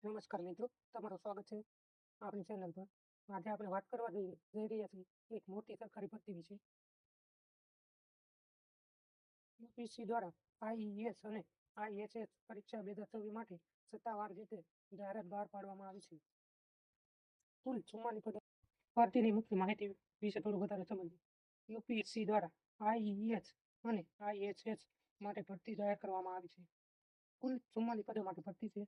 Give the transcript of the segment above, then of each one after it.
નમસ્કાર મિત્રો, તમારું સ્વાગત છે આપણી ચેનલ પર. આજે આપણે વાત કરવા જઈ રહ્યા છીએ એક મોટી સરકારી ભરતી વિશે. યુપીએસસી દ્વારા આઈઈએસ અને આઈએસએસ પરીક્ષા 2024 માટે સત્તાવાર રીતે જાહેરાત બહાર પાડવામાં આવી છે. કુલ 44 પદો. ભરતીની મુખ્ય માહિતી વિશે થોડું વધારે સમજીએ. યુપીએસસી દ્વારા આઈઈએસ અને આઈએસએસ માટે ભરતી જાહેર કરવામાં આવી છે. કુલ 44 પદો માટે ભરતી છે.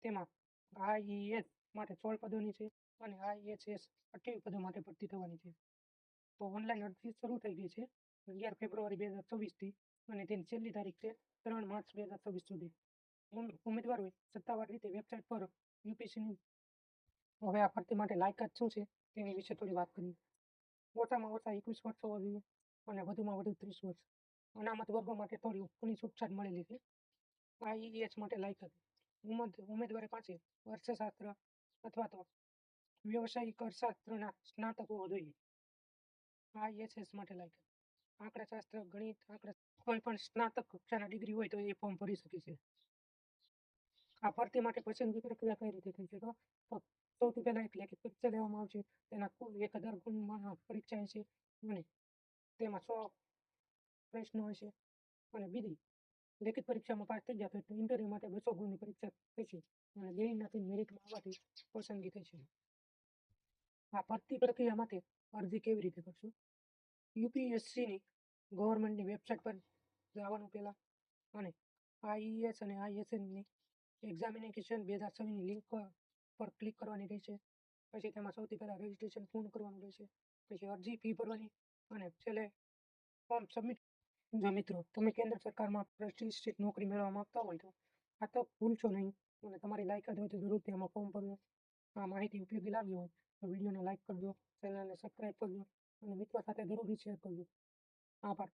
તેમાં આઈઈએસ માટે 16 પદોની છે અને આઈએસએસ 28 પદો માટે ભરતી થવાની છે. તો ઓનલાઈન અરજી શરૂ થઈ ગઈ છે 11 ફેબ્રુઆરી 2024 થી અને તેની છેલ્લી તારીખ છે 3 માર્ચ 2024 સુધી. ઉમેદવારોએ સત્તાવાર રીતે વેબસાઇટ પર યુપીએસસીની હવે આ ભરતી માટે લાયકાત શું છે તેની વિશે થોડી વાત કરીએ. ઓછામાં ઓછા 21 વર્ષ હોવા જોઈએ અને વધુમાં વધુ 30 વર્ષ. અનામત વર્ગો માટે થોડી ઘણી છૂટછાટ મળેલી છે. આઈઈએસ માટે લાયકાત ઉમેદવારી પાસે અર્થશાસ્ત્ર અથવા તો વ્યવસાયિક અર્થશાસ્ત્રના સ્નાતક હોવો જોઈએ. આઈએસએસ માટે લાયકાત આંકડાશાસ્ત્ર, ગણિત, કોઈ પણ સ્નાતક કક્ષાના ડિગ્રી હોય તો એ ફોર્મ ભરી શકે છે. આ ભરતી માટે પસંદગી પ્રક્રિયા કઈ રીતે થઈ છે તો સૌથી પહેલા એક લેખિત પરીક્ષા લેવામાં આવશે. તેના કુલ 1000 ગુણમાં પરીક્ષા હશે અને તેમાં 100 પ્રશ્નો હશે અને બીજી લેખિત પરીક્ષામાં પાસ થઈ જાય તો ઇન્ટરવ્યુ માટે 200 ગુણની પરીક્ષા થશે અને બેયમાંથી મેરિટમાં આવવાથી પસંદગી થશે. આ ભરતી પ્રક્રિયા માટે અરજી કેવી રીતે કરશું? યુપીએસસીની ગવર્મેન્ટની વેબસાઇટ પર જવાનું પહેલા અને આઈઈએસ અને આઈએસએસની એક્ઝામિનેશન 2026ની લિંક પર ક્લિક કરવાની રહેશે. પછી તેમાં સૌથી પહેલા રજિસ્ટ્રેશન પૂર્ણ કરવાનું રહેશે. પછી અરજી ફી ભરવાની અને છેલ્લે ફોર્મ સબમિટ. જો મિત્રો તમે કેન્દ્ર સરકારમાં પ્રતિષ્ઠિત નોકરી મેળવવા માંગતા હોય તો આ તક ભૂલશો નહીં અને તમારી લાયકાત હોય તો જરૂરથી આમાં ફોર્મ ભરવું. આ માહિતી ઉપયોગી લાગી હોય તો વિડીયોને લાઇક કરજો, ચેનલને સબસ્ક્રાઈબ કરજો અને મિત્રો સાથે જરૂરથી શેર કરજો. આભાર.